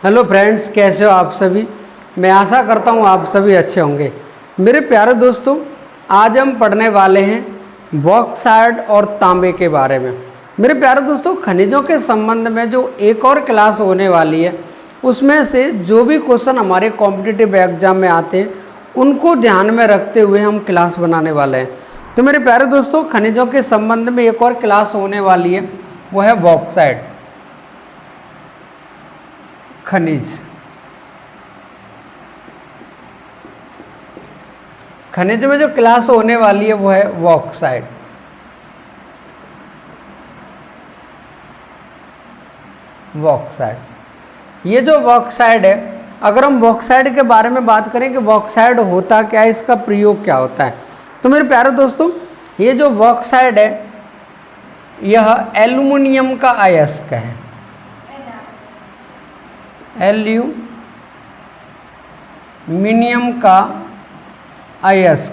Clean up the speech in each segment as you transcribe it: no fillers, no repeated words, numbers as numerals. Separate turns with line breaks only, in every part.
Hello friends, कैसे हो आप सभी। मैं आशा करता हूँ आप सभी अच्छे होंगे। मेरे प्यारे दोस्तों, आज हम पढ़ने वाले हैं बॉक्साइट और तांबे के बारे में। मेरे प्यारे दोस्तों, खनिजों के संबंध में जो एक और क्लास होने वाली है, उसमें से जो भी क्वेश्चन हमारे कॉम्पिटिटिव एग्जाम में आते हैं उनको ध्यान में रखते हुए हम क्लास बनाने वाले हैं। तो मेरे प्यारे दोस्तों, खनिजों के संबंध में एक और क्लास होने वाली है, वो है बॉक्साइट, खनिज। खनिज में जो क्लास होने वाली है वो है बॉक्साइट। बॉक्साइट, ये जो बॉक्साइट है, अगर हम बॉक्साइट के बारे में बात करें कि बॉक्साइट होता क्या है, इसका प्रयोग क्या होता है, तो मेरे प्यारे दोस्तों, ये जो बॉक्साइट है यह एल्युमिनियम का अयस्क है। एल्यूमिनियम का अयस्क।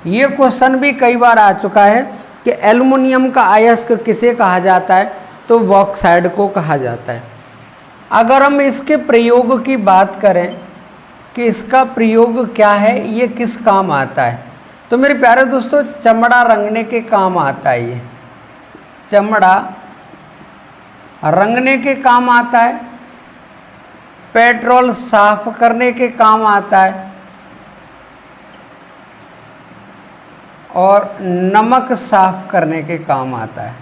ये क्वेश्चन भी कई बार आ चुका है कि एल्युमिनियम का अयस्क किसे कहा जाता है, तो बॉक्साइट को कहा जाता है। अगर हम इसके प्रयोग की बात करें कि इसका प्रयोग क्या है, ये किस काम आता है, तो मेरे प्यारे दोस्तों, चमड़ा रंगने के काम आता है। ये चमड़ा रंगने के काम आता है, पेट्रोल साफ करने के काम आता है, और नमक साफ करने के काम आता है।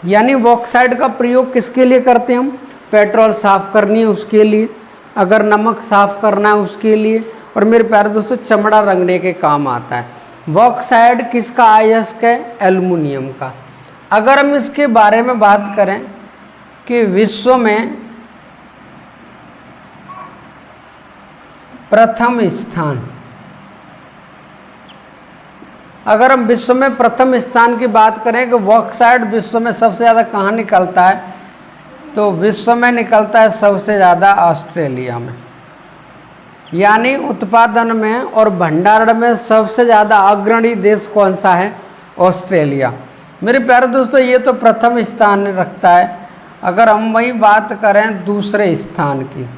यानी बॉक्साइट का प्रयोग किसके लिए करते हैं हम? पेट्रोल साफ करनी है उसके लिए, अगर नमक साफ करना है उसके लिए, और मेरे प्यारे दोस्तों, चमड़ा रंगने के काम आता है। बॉक्साइट किसका अयस्क है? एल्युमिनियम का। अगर हम इसके बारे में बात करें कि विश्व में प्रथम स्थान, अगर हम विश्व में प्रथम स्थान की बात करें कि बॉक्साइट विश्व में सबसे ज़्यादा कहाँ निकलता है, तो विश्व में निकलता है सबसे ज़्यादा ऑस्ट्रेलिया में। यानी उत्पादन में और भंडारण में सबसे ज़्यादा अग्रणी देश कौन सा है? ऑस्ट्रेलिया। मेरे प्यारे दोस्तों, ये तो प्रथम स्थान रखता है। अगर हम वही बात करें दूसरे स्थान की,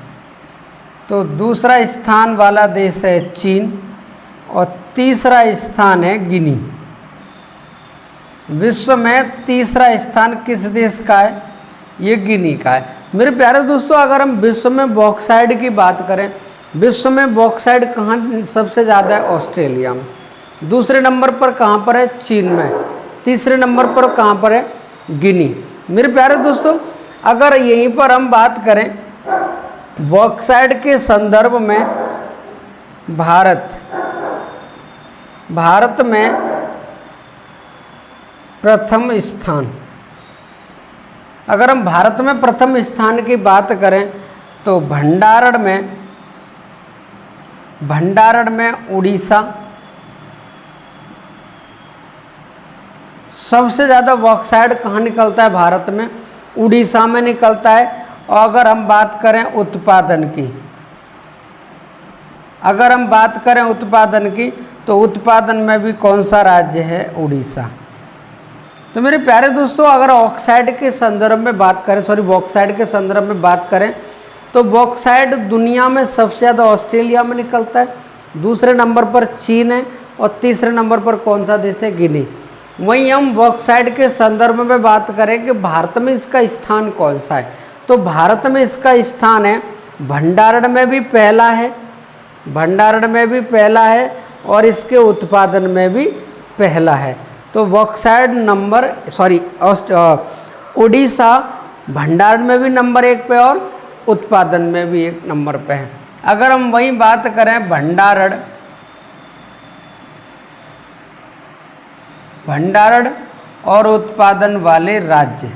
तो दूसरा स्थान वाला देश है चीन, और तीसरा स्थान है गिनी। विश्व में तीसरा स्थान किस देश का है? ये गिनी का है। मेरे प्यारे दोस्तों, अगर हम विश्व में बॉक्साइट की बात करें, विश्व में बॉक्साइट कहाँ सबसे ज़्यादा है? ऑस्ट्रेलिया में। दूसरे नंबर पर कहाँ पर है? चीन में। तीसरे नंबर पर कहाँ पर है? गिनी। मेरे प्यारे दोस्तों, अगर यहीं पर हम बात करें बॉक्साइट के संदर्भ में, भारत में प्रथम स्थान, अगर हम भारत में प्रथम स्थान की बात करें तो भंडारण में उड़ीसा सबसे ज़्यादा बॉक्साइट कहाँ निकलता है? भारत में उड़ीसा में निकलता है। और अगर हम बात करें उत्पादन की, तो उत्पादन में भी कौन सा राज्य है? उड़ीसा। तो मेरे प्यारे दोस्तों, अगर बॉक्साइट के संदर्भ में बात करें, तो बॉक्साइट दुनिया में सबसे ज़्यादा ऑस्ट्रेलिया में निकलता है, दूसरे नंबर पर चीन है, और तीसरे नंबर पर कौन सा देश है? गिनी। वहीं हम बॉक्साइट के संदर्भ में बात करें कि भारत में इसका स्थान कौन सा है, तो भारत में इसका स्थान है भंडारण में भी पहला है, और इसके उत्पादन में भी पहला है। तो बॉक्साइट उड़ीसा भंडारण में भी नंबर 1 पे और उत्पादन में भी 1 नंबर पे है। अगर हम वही बात करें भंडारण और उत्पादन वाले राज्य,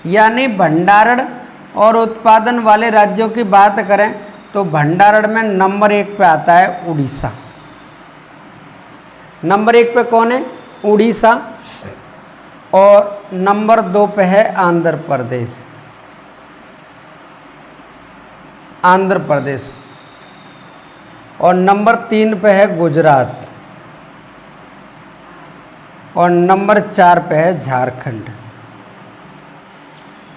यानी भंडारण और उत्पादन वाले राज्यों की बात करें तो भंडारण में नंबर 1 पे आता है उड़ीसा। नंबर 1 पे कौन है? उड़ीसा। और नंबर 2 पे है आंध्र प्रदेश। आंध्र प्रदेश। और नंबर 3 पे है गुजरात। और नंबर 4 पे है झारखंड।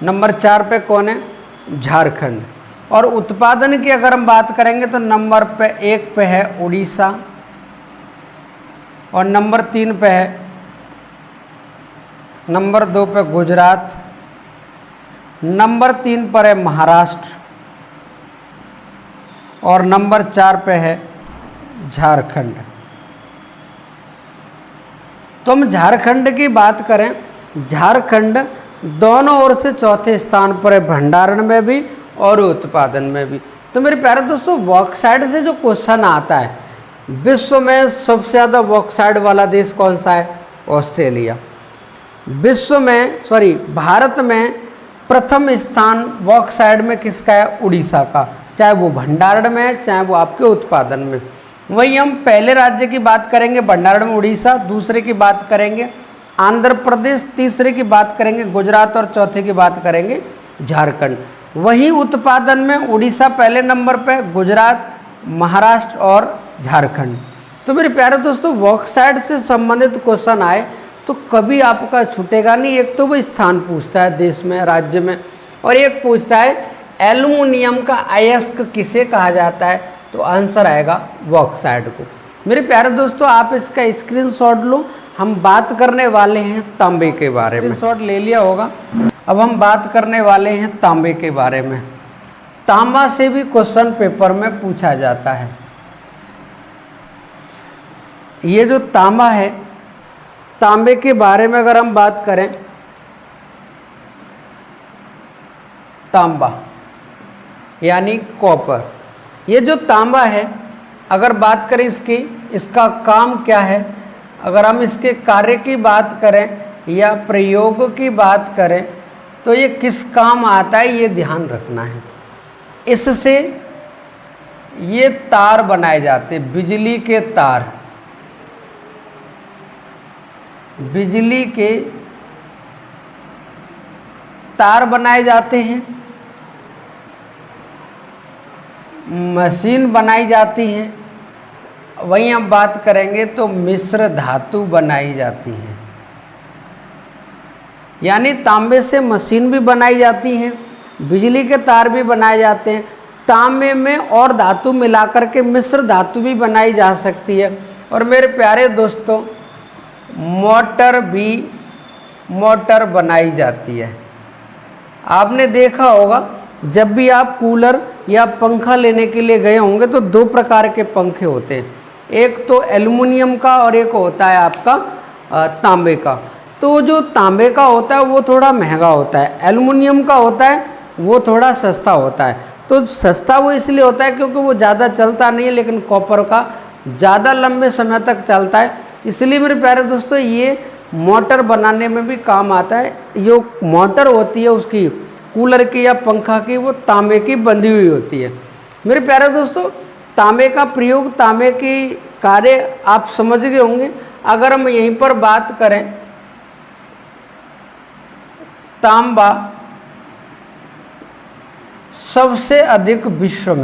नंबर 4 पे कौन है? झारखंड। और उत्पादन की अगर हम बात करेंगे तो नंबर 1 पे है उड़ीसा। और नंबर 3 पे है, नंबर 2 पे गुजरात, नंबर 3 पर है महाराष्ट्र और नंबर 4 पे है झारखंड। तो हम झारखंड की बात करें, झारखंड दोनों ओर से चौथे स्थान पर है, भंडारण में भी और उत्पादन में भी। तो मेरे प्यारे दोस्तों, बॉक्साइट से जो क्वेश्चन आता है, विश्व में सबसे ज़्यादा बॉक्साइट वाला देश कौन सा है? ऑस्ट्रेलिया। भारत में प्रथम स्थान बॉक्साइट में किसका है? उड़ीसा का, चाहे वो भंडारण में है चाहे वो आपके उत्पादन में। वहीं हम पहले राज्य की बात करेंगे भंडारण में उड़ीसा, दूसरे की बात करेंगे आंध्र प्रदेश, तीसरे की बात करेंगे गुजरात और चौथे की बात करेंगे झारखंड। वहीं उत्पादन में उड़ीसा पहले नंबर पे, गुजरात, महाराष्ट्र और झारखंड। तो मेरे प्यारे दोस्तों, बॉक्साइट से संबंधित क्वेश्चन आए तो कभी आपका छूटेगा नहीं। एक तो वो स्थान पूछता है देश में, राज्य में, और एक पूछता है एल्युमिनियम का अयस्क किसे कहा जाता है, तो आंसर आएगा बॉक्साइट को। मेरे प्यारे दोस्तों, आप इसका स्क्रीनशॉट लो। हम बात करने वाले हैं तांबे के बारे में। स्क्रीनशॉट ले लिया होगा। अब हम बात करने वाले हैं तांबे के बारे में। तांबा से भी क्वेश्चन पेपर में पूछा जाता है। ये जो तांबा है, तांबे के बारे में अगर हम बात करें, तांबा यानी कॉपर, ये जो तांबा है अगर बात करें इसका काम क्या है, अगर हम इसके कार्य की बात करें या प्रयोग की बात करें तो ये किस काम आता है, ये ध्यान रखना है। इससे ये तार बनाए जाते हैं, बिजली के तार, बिजली के तार बनाए जाते हैं, मशीन बनाई जाती है। वहीं हम बात करेंगे तो मिश्र धातु बनाई जाती है, यानी तांबे से मशीन भी बनाई जाती है, बिजली के तार भी बनाए जाते हैं। तांबे में और धातु मिलाकर के मिश्र धातु भी बनाई जा सकती है। और मेरे प्यारे दोस्तों, मोटर बनाई जाती है। आपने देखा होगा जब भी आप कूलर या पंखा लेने के लिए गए होंगे तो 2 प्रकार के पंखे होते हैं, एक तो एल्युमिनियम का और एक होता है आपका तांबे का। तो जो तांबे का होता है वो थोड़ा महंगा होता है, एल्युमिनियम का होता है वो थोड़ा सस्ता होता है। तो सस्ता वो इसलिए होता है क्योंकि वो ज़्यादा चलता नहीं है, लेकिन कॉपर का ज़्यादा लंबे समय तक चलता है। इसलिए मेरे प्यारे दोस्तों, ये मोटर बनाने में भी काम आता है। जो मोटर होती है उसकी, कूलर की या पंखा की, वो तांबे की बंधी हुई होती है। मेरे प्यारे दोस्तों, तांबे का प्रयोग, तांबे की कार्य आप समझ गए होंगे। अगर हम यहीं पर बात करें, तांबा सबसे अधिक विश्व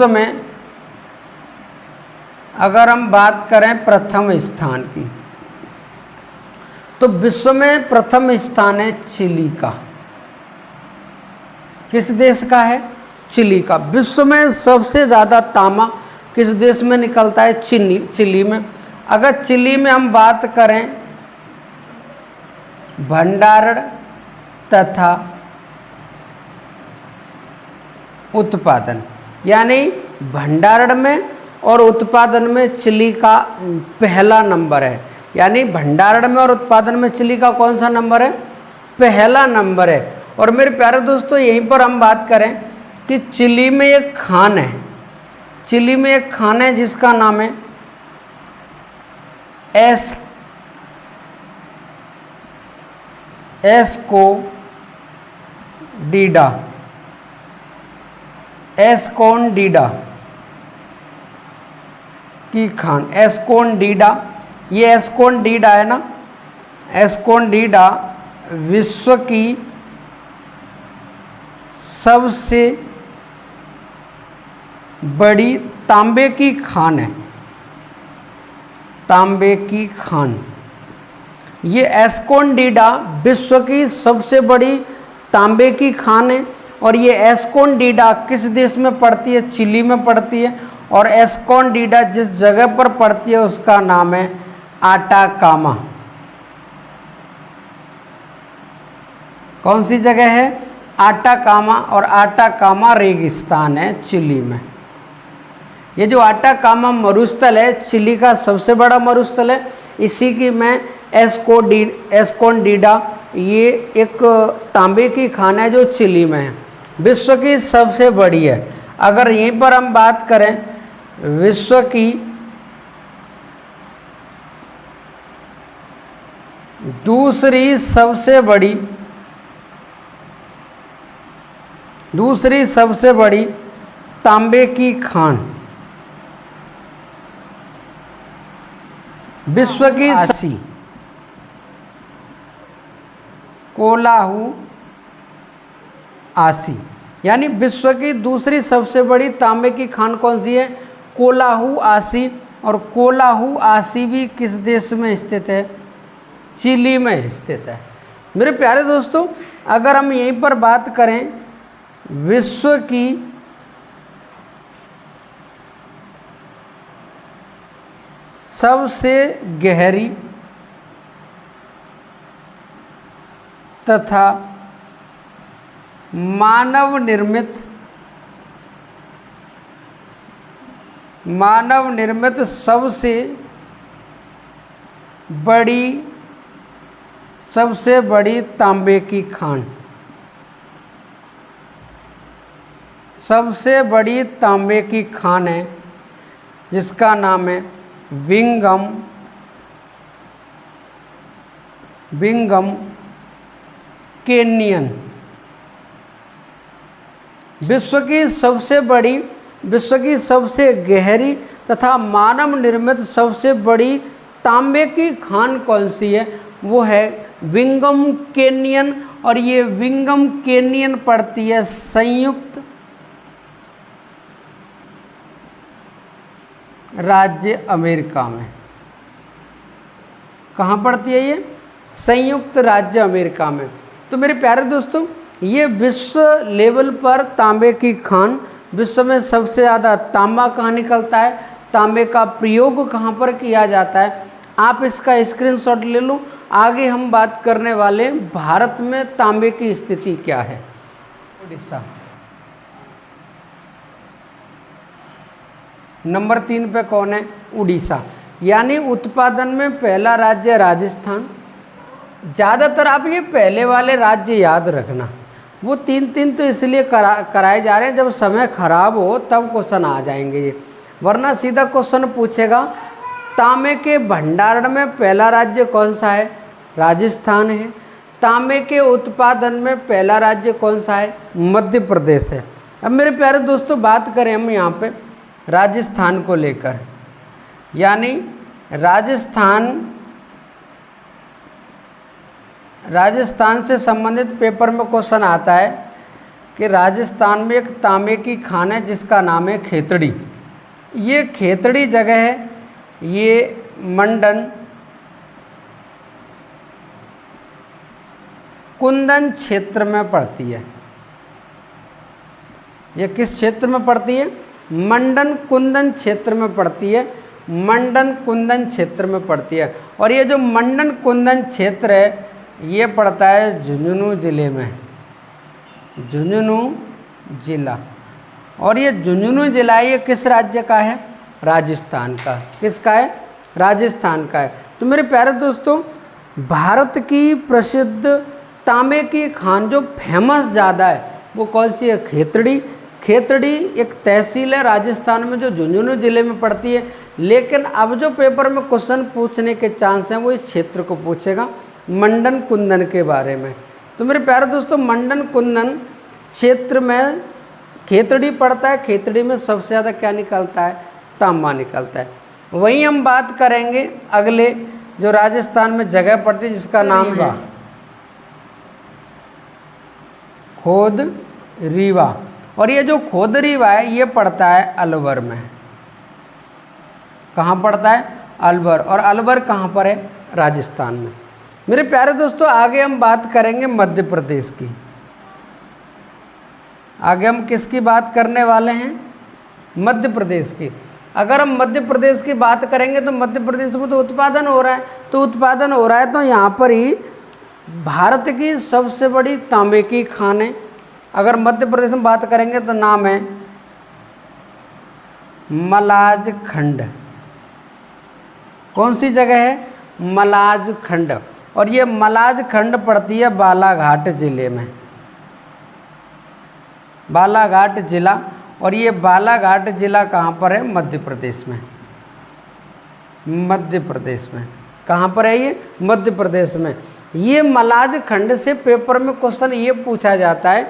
में अगर हम बात करें प्रथम स्थान की, तो विश्व में प्रथम स्थान है चिली का। किस देश का है? चिली का। विश्व में सबसे ज़्यादा तांबा किस देश में निकलता है? चिली में। अगर चिली में हम बात करें भंडारण तथा उत्पादन, यानी भंडारण में और उत्पादन में चिली का पहला नंबर है। यानी भंडारण में और उत्पादन में चिली का कौन सा नंबर है? पहला नंबर है। और मेरे प्यारे दोस्तों, यहीं पर हम बात करें कि चिली में एक खान है, चिली में एक खान है जिसका नाम है एस्कोंडीडा की खान, एस्कोंडीडा। ये एस्कोंडीडा है ना, एस्कोंडीडा विश्व की सबसे बड़ी तांबे की खान है, तांबे की खान। ये एस्कोंडिडा विश्व की सबसे बड़ी तांबे की खान है। और ये एस्कोंडिडा किस देश में पड़ती है? चिली में पड़ती है। और एस्कोंडिडा जिस जगह पर पड़ती है उसका नाम है आटाकामा। कौन सी जगह है? आटाकामा। और आटाकामा रेगिस्तान है चिली में। ये जो आटाकामा मरुस्थल है चिली का सबसे बड़ा मरुस्थल है। इसी की मैं एस्कोंडिडा, ये एक तांबे की खान है जो चिली में है, विश्व की सबसे बड़ी है। अगर यहीं पर हम बात करें विश्व की दूसरी सबसे बड़ी तांबे की खान, विश्व की आसी, कोलाहू आसी। यानी विश्व की दूसरी सबसे बड़ी तांबे की खान कौन सी है? कोलाहू आसी। और कोलाहू आसी भी किस देश में स्थित है? चिली में स्थित है। मेरे प्यारे दोस्तों, अगर हम यहीं पर बात करें विश्व की सबसे गहरी तथा मानव निर्मित सबसे बड़ी तांबे की खान, सबसे बड़ी तांबे की खान है जिसका नाम है विंगम कैनियन। विश्व की सबसे गहरी तथा मानव निर्मित सबसे बड़ी तांबे की खान कौन सी है? वो है विंगम कैनियन। और ये विंगम कैनियन पड़ती है संयुक्त राज्य अमेरिका में। कहाँ पड़ती है ये? संयुक्त राज्य अमेरिका में। तो मेरे प्यारे दोस्तों, ये विश्व लेवल पर तांबे की खान, विश्व में सबसे ज़्यादा तांबा कहाँ निकलता है, तांबे का प्रयोग कहाँ पर किया जाता है, आप इसका स्क्रीनशॉट ले लो। आगे हम बात करने वाले भारत में तांबे की स्थिति क्या है। उड़ीसा नंबर 3 पे कौन है? उड़ीसा। यानी उत्पादन में पहला राज्य राजस्थान। ज़्यादातर आप ये पहले वाले राज्य याद रखना, वो 3 तो इसलिए कराए जा रहे हैं, जब समय खराब हो तब क्वेश्चन आ जाएंगे ये, वरना सीधा क्वेश्चन पूछेगा तांबे के भंडारण में पहला राज्य कौन सा है? राजस्थान है। तांबे के उत्पादन में पहला राज्य कौन सा है? मध्य प्रदेश है। अब मेरे प्यारे दोस्तों, बात करें हम यहाँ पे राजस्थान को लेकर, यानी राजस्थान से संबंधित पेपर में क्वेश्चन आता है कि राजस्थान में एक तांबे की खान है जिसका नाम है खेतड़ी। ये खेतड़ी जगह है, ये मंडन कुंदन क्षेत्र में पड़ती है। ये किस क्षेत्र में पड़ती है? मंडन कुंदन क्षेत्र में पड़ती है। मंडन कुंदन क्षेत्र में पड़ती है। और ये जो मंडन कुंदन क्षेत्र है ये पड़ता है झुंझुनू जिले में, झुंझुनू जिला। और ये झुंझुनू जिला ये किस राज्य का है? राजस्थान का। किसका है? राजस्थान का है। तो मेरे प्यारे दोस्तों, भारत की प्रसिद्ध तांबे की खान जो फेमस ज़्यादा है वो कौन सी है? खेतड़ी। खेतड़ी एक तहसील है राजस्थान में जो झुंझुनू जिले में पड़ती है। लेकिन अब जो पेपर में क्वेश्चन पूछने के चांस हैं वो इस क्षेत्र को पूछेगा, मंडन कुंदन के बारे में। तो मेरे प्यारे दोस्तों, मंडन कुंदन क्षेत्र में खेतड़ी पड़ता है। खेतड़ी में सबसे ज़्यादा क्या निकलता है? तांबा निकलता है। वहीं हम बात करेंगे अगले जो राजस्थान में जगह पड़ती है जिसका नाम है खोद रीवा, और ये जो खुद रीवा है ये पड़ता है अलवर में। कहाँ पड़ता है? अलवर। और अलवर कहाँ पर है? राजस्थान में। मेरे प्यारे दोस्तों, आगे हम बात करेंगे मध्य प्रदेश की। आगे हम किसकी बात करने वाले हैं? मध्य प्रदेश की। अगर हम मध्य प्रदेश की बात करेंगे तो मध्य प्रदेश में तो उत्पादन हो रहा है, तो उत्पादन हो रहा है तो यहाँ पर ही भारत की सबसे बड़ी तांबे की खान है। अगर मध्य प्रदेश में बात करेंगे तो नाम है मलाज खंड। कौन सी जगह है? मलाज खंड। और ये मलाज खंड पड़ती है बालाघाट जिले में, बालाघाट जिला। और ये बालाघाट जिला कहाँ पर है? मध्य प्रदेश में। मध्य प्रदेश में कहाँ पर है ये? मध्य प्रदेश में। ये मलाज खंड से पेपर में क्वेश्चन ये पूछा जाता है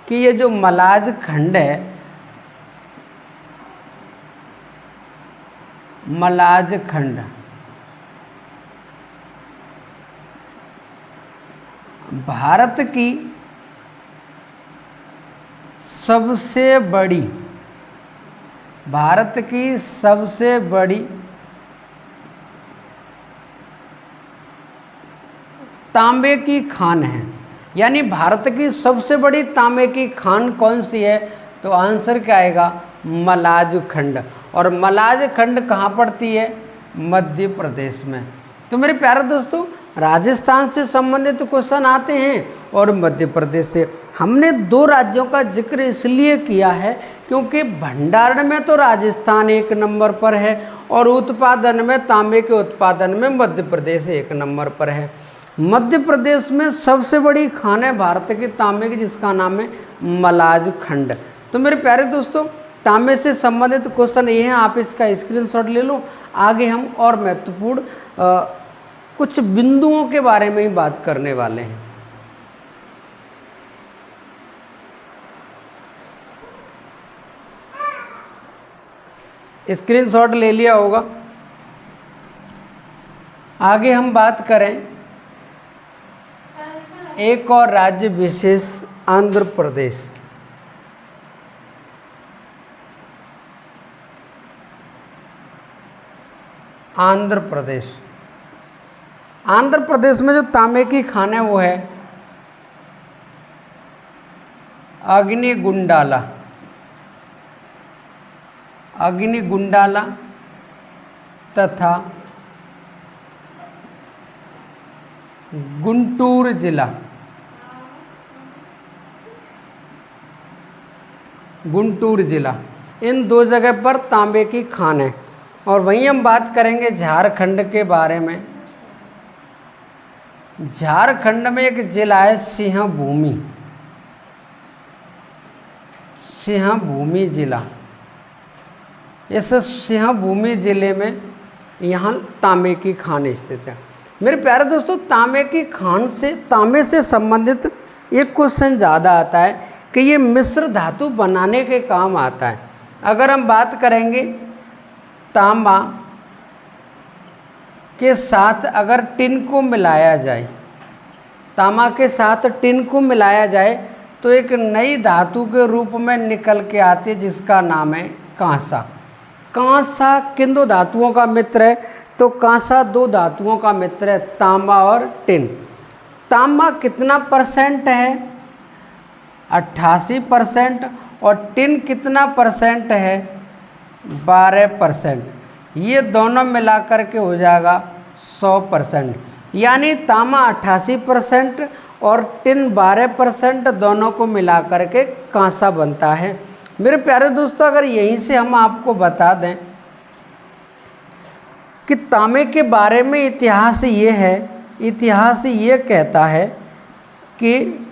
कि ये जो मलाज खंड है, मलाज खंड भारत की सबसे बड़ी, भारत की सबसे बड़ी तांबे की खान है। यानी भारत की सबसे बड़ी तांबे की खान कौन सी है? तो आंसर क्या आएगा? मलाज खंड। और मलाज खंड कहाँ पड़ती है? मध्य प्रदेश में। तो मेरे प्यारे दोस्तों, राजस्थान से संबंधित क्वेश्चन आते हैं और मध्य प्रदेश से। हमने दो राज्यों का जिक्र इसलिए किया है क्योंकि भंडारण में तो राजस्थान 1 नंबर पर है और उत्पादन में, तांबे के उत्पादन में मध्य प्रदेश 1 नंबर पर है। मध्य प्रदेश में सबसे बड़ी खान है भारत की तांबे की, जिसका नाम है मलाज खंड। तो मेरे प्यारे दोस्तों, तांबे से संबंधित क्वेश्चन ये हैं, आप इसका स्क्रीनशॉट ले लो। आगे हम और महत्वपूर्ण कुछ बिंदुओं के बारे में ही बात करने वाले हैं। स्क्रीनशॉट ले लिया होगा। आगे हम बात करें एक और राज्य विशेष, आंध्र प्रदेश। आंध्र प्रदेश, आंध्र प्रदेश में जो तांबे की खान है वो है अग्निगुंडाला, अग्निगुंडाला तथा गुंटूर जिला, गुंटूर जिला, इन दो जगह पर तांबे की खान है। और वहीं हम बात करेंगे झारखंड के बारे में। झारखंड में एक जिला है सिंहभूमि, सिंहभूमि जिला। इस सिंहभूमि जिले में यहाँ तांबे की खान स्थित है। मेरे प्यारे दोस्तों, तांबे की खान से, तांबे से संबंधित एक क्वेश्चन ज़्यादा आता है कि ये मिश्र धातु बनाने के काम आता है। अगर हम बात करेंगे तांबा के साथ अगर टिन को मिलाया जाए, तांबा के साथ टिन को मिलाया जाए तो एक नई धातु के रूप में निकल के आती है जिसका नाम है कांसा। कांसा किन दो धातुओं का मित्र है? तो कांसा दो धातुओं का मित्र है, तांबा और टिन। तांबा कितना परसेंट है? 88%। और टिन कितना परसेंट है? 12%। ये दोनों मिलाकर के हो जाएगा 100%। यानी तांबा 88% और टिन 12%, दोनों को मिलाकर के कांसा बनता है। मेरे प्यारे दोस्तों, अगर यहीं से हम आपको बता दें कि तांबे के बारे में इतिहास ये है, इतिहास ये कहता है कि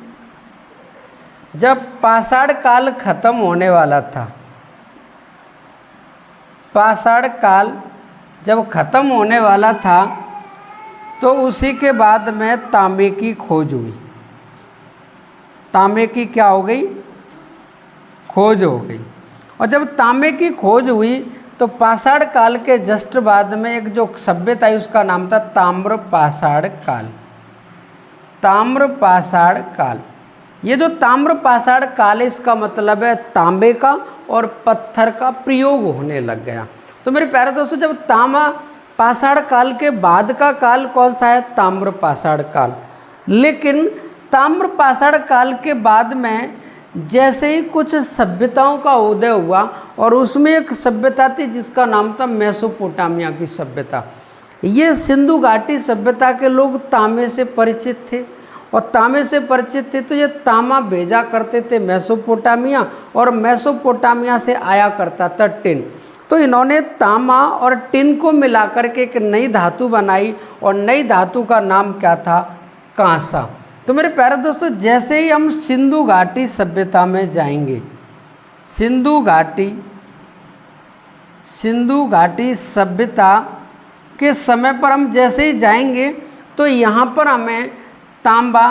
जब पाषाण काल खत्म होने वाला था, पाषाण काल जब खत्म होने वाला था तो उसी के बाद में तांबे की खोज हुई। तांबे की क्या हो गई? खोज हो गई। और जब तांबे की खोज हुई तो पाषाण काल के जस्ट बाद में एक जो सभ्यता आई उसका नाम था ताम्र पाषाण काल। ताम्र पाषाण काल, ये जो ताम्र पाषाण काल है इसका मतलब है तांबे का और पत्थर का प्रयोग होने लग गया। तो मेरे प्यारे दोस्तों, जब तांबा पाषाण काल के बाद का काल कौन सा है? ताम्र पाषाण काल। लेकिन ताम्र पाषाण काल के बाद में जैसे ही कुछ सभ्यताओं का उदय हुआ और उसमें एक सभ्यता थी जिसका नाम था मेसोपोटामिया की सभ्यता। ये सिंधु घाटी सभ्यता के लोग तांबे से परिचित थे और तांबे से परिचित थे तो ये तांबा भेजा करते थे मेसोपोटामिया और मेसोपोटामिया से आया करता था टिन। तो इन्होंने तांबा और टिन को मिलाकर के एक नई धातु बनाई और नई धातु का नाम क्या था? कांसा। तो मेरे प्यारे दोस्तों, जैसे ही हम सिंधु घाटी सभ्यता में जाएंगे, सिंधु घाटी सभ्यता के समय पर हम जैसे ही जाएंगे तो यहाँ पर हमें तांबा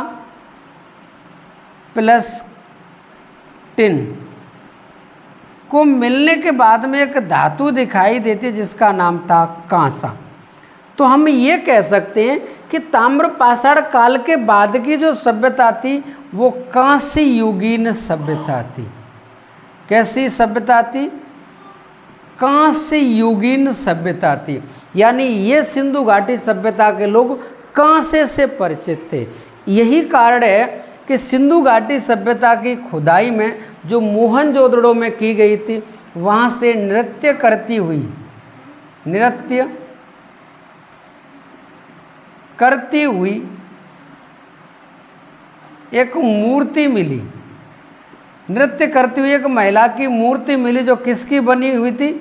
प्लस टिन को मिलने के बाद में एक धातु दिखाई देती जिसका नाम था कांसा। तो हम ये कह सकते हैं कि ताम्र पाषाण काल के बाद की जो सभ्यता थी वो कांस्य युगीन सभ्यता थी। कैसी सभ्यता थी? कांस्य युगीन सभ्यता थी। यानी ये सिंधु घाटी सभ्यता के लोग कांसे से परिचित थे। यही कारण है कि सिंधु घाटी सभ्यता की खुदाई में जो मोहनजोदड़ो में की गई थी वहाँ से नृत्य करती हुई एक मूर्ति मिली, नृत्य करती हुई एक महिला की मूर्ति मिली जो किसकी बनी हुई थी?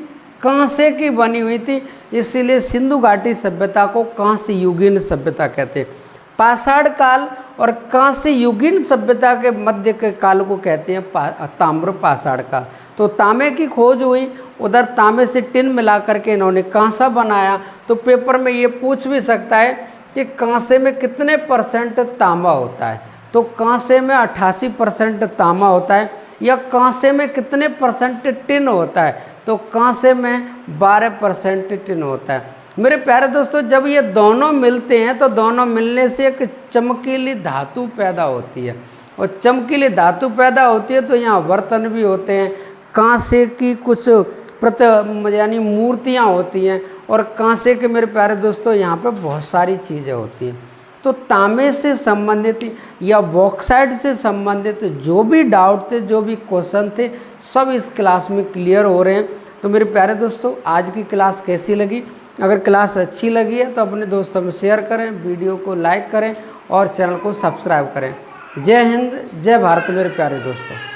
कांसे की बनी हुई थी। इसीलिए सिंधु घाटी सभ्यता को कांस्य युगीन सभ्यता कहते हैं। पाषाण काल और कांस्य युगीन सभ्यता के मध्य के काल को कहते हैं ताम्र पाषाण काल। तो तांबे की खोज हुई, उधर तांबे से टिन मिला करके इन्होंने कांसा बनाया। तो पेपर में ये पूछ भी सकता है कि कांसे में कितने परसेंट तांबा होता है? तो कांसे में 88% तांबा होता है। या कांसे में कितने परसेंट टिन होता है? तो कांसे में 12% टिन होता है। मेरे प्यारे दोस्तों, जब ये दोनों मिलते हैं तो दोनों मिलने से एक चमकीली धातु पैदा होती है और चमकीली धातु पैदा होती है तो यहाँ बर्तन भी होते हैं, कांसे की कुछ यानी मूर्तियाँ होती हैं और कांसे के मेरे प्यारे दोस्तों यहाँ पे बहुत सारी चीज़ें होती हैं। तो तांबे से संबंधित या बॉक्साइट से संबंधित जो भी डाउट थे, जो भी क्वेश्चन थे, सब इस क्लास में क्लियर हो रहे हैं। तो मेरे प्यारे दोस्तों, आज की क्लास कैसी लगी? अगर क्लास अच्छी लगी है तो अपने दोस्तों में शेयर करें, वीडियो को लाइक करें और चैनल को सब्सक्राइब करें। जय हिंद, जय भारत मेरे प्यारे दोस्तों।